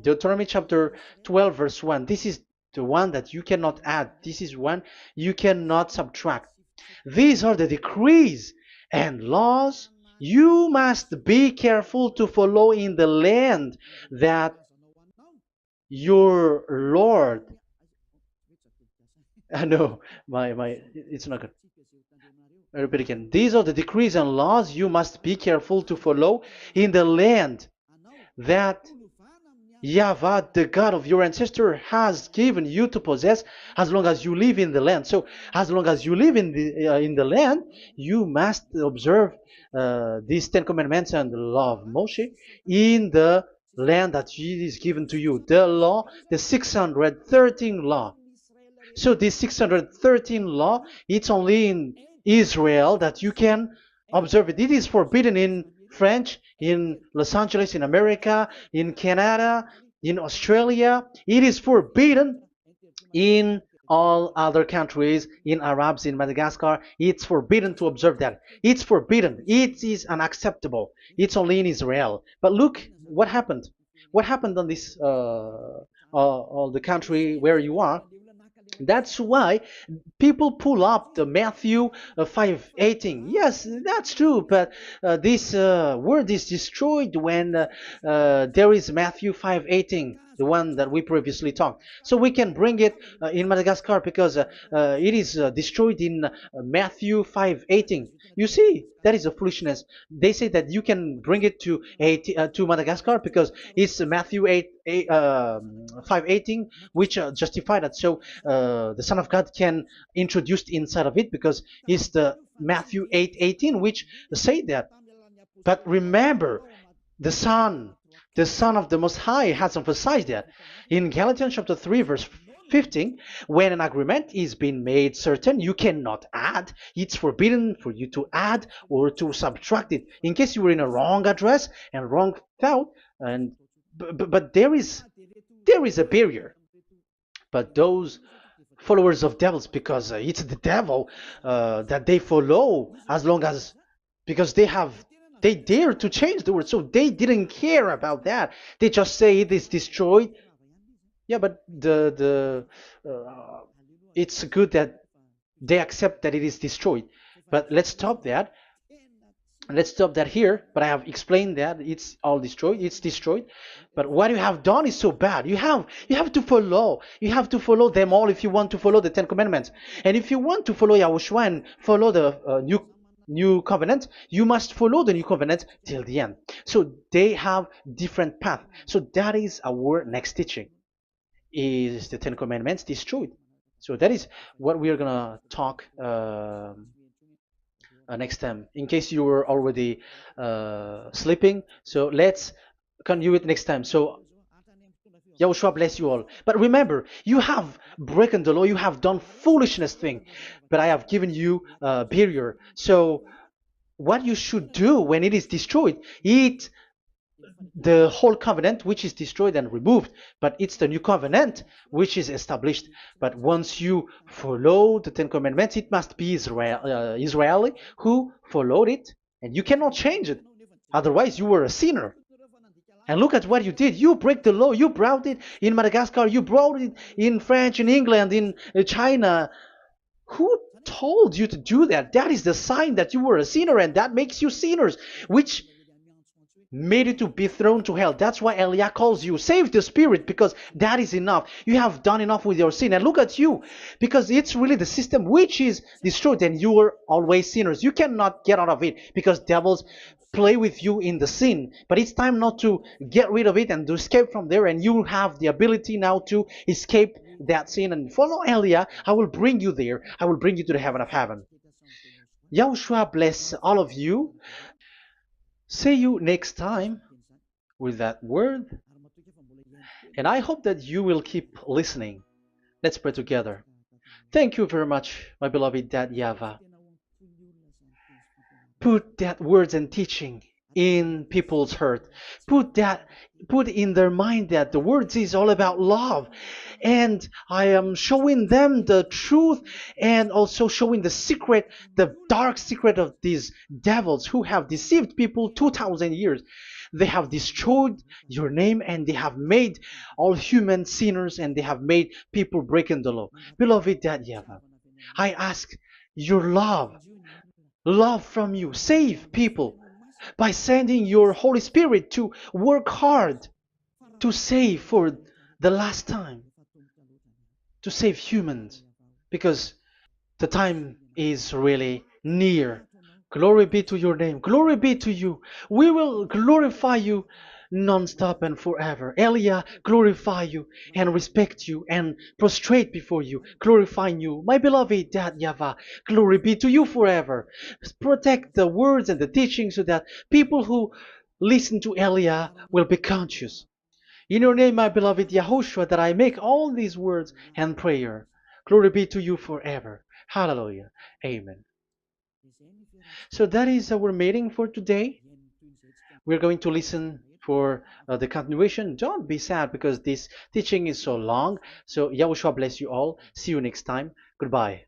Deuteronomy chapter 12 verse 1. This is the one that you cannot add. This is one you cannot subtract. These are the decrees and laws you must be careful to follow in the land that your Lord. No, my it's not good. I repeat again. These are the decrees and laws you must be careful to follow in the land that YAHVAH, the God of your ancestor, has given you to possess as long as you live in the land. So, as long as you live in the land, you must observe these Ten Commandments and the law of Moshe in the land that is given to you. The law, the 613 law. So this 613 law, it's only in Israel that you can observe it. It is forbidden in French, in Los Angeles, in America, in Canada, in Australia. It is forbidden in all other countries, in Arabs, in Madagascar. It's forbidden to observe that. It's forbidden. It is unacceptable. It's only in Israel. But look what happened. What happened on this on the country where you are? That's why people pull up the Matthew 5:18. Yes, that's true, but this word is destroyed when there is Matthew 5:18, the one that we previously talked. So we can bring it in Madagascar because it is destroyed in Matthew 5:18. You see, that is a foolishness. They say that you can bring it to Madagascar because it's Matthew 5:18, which justify that. So the Son of God can introduce inside of it because it's the Matthew 8:18 which say that. But remember, the Son of the Most High has emphasized that in Galatians chapter 3 verse 15, when an agreement is being made certain, you cannot add. It's forbidden for you to add or to subtract it. In case you were in a wrong address and wrong thought, and but there is a barrier. But those followers of devils, because it's the devil that they follow, as long as because they dare to change the word, so they didn't care about that. They just say it is destroyed. Yeah, but the it's good that they accept that it is destroyed. But let's stop that here. But I have explained that it's all destroyed. It's destroyed. But what you have done is so bad. You have to follow. You have to follow them all if you want to follow the Ten Commandments. And if you want to follow Yahushua and follow the new covenant, you must follow the new covenant till the end. So they have different path. So that is our next teaching. is the Ten Commandments destroyed. So that is what we are gonna talk next time. In case you were already sleeping, so let's continue it next time. So Yahushua bless you all. But remember, you have broken the law, you have done foolishness thing, but I have given you a barrier. So what you should do when it is destroyed, it the whole covenant which is destroyed and removed, but it's the new covenant which is established. But once you follow the Ten Commandments, it must be Israeli who followed it, and you cannot change it. Otherwise, you were a sinner. And look at what you did. You break the law. You brought it in Madagascar. You brought it in France, in England, in China. Who told you to do that? That is the sign that you were a sinner, and that makes you sinners, which made you to be thrown to hell. That's why Elia calls you. Save the spirit, because that is enough. You have done enough with your sin. And look at you, because it's really the system which is destroyed, and you were always sinners. You cannot get out of it because devils play with you in the sin. But it's time not to get rid of it and to escape from there, and you have the ability now to escape that sin and follow Elia. I will bring you there. I will bring you to the heaven of heaven. Yahushua bless all of you. See you next time with that word. And I hope that you will keep listening. Let's pray together. Thank you very much, my beloved Dad YAHVAH. Put that words and teaching in people's heart. Put in their mind that the words is all about love. And I am showing them the truth, and also showing the secret, the dark secret of these devils who have deceived people 2,000 years. They have destroyed your name, and they have made all human sinners, and they have made people breaking the law. Beloved Dad YAHVAH, I ask your love from you. Save people by sending your Holy Spirit to work hard to save for the last time, to save humans, because the time is really near. Glory be to your name. Glory be to you. We will glorify you non-stop and forever. Elia, glorify you and respect you and prostrate before you, glorifying you. My beloved Dad YAHVAH, glory be to you forever. Protect the words and the teaching so that people who listen to Elia will be conscious. In your name, my beloved YAHOSHUAH, that I make all these words and prayer. Glory be to you forever. Hallelujah. Amen. So that is our meeting for today. We're going to listen for the continuation. Don't be sad because this teaching is so long. So Yahushua bless you all. See you next time. Goodbye.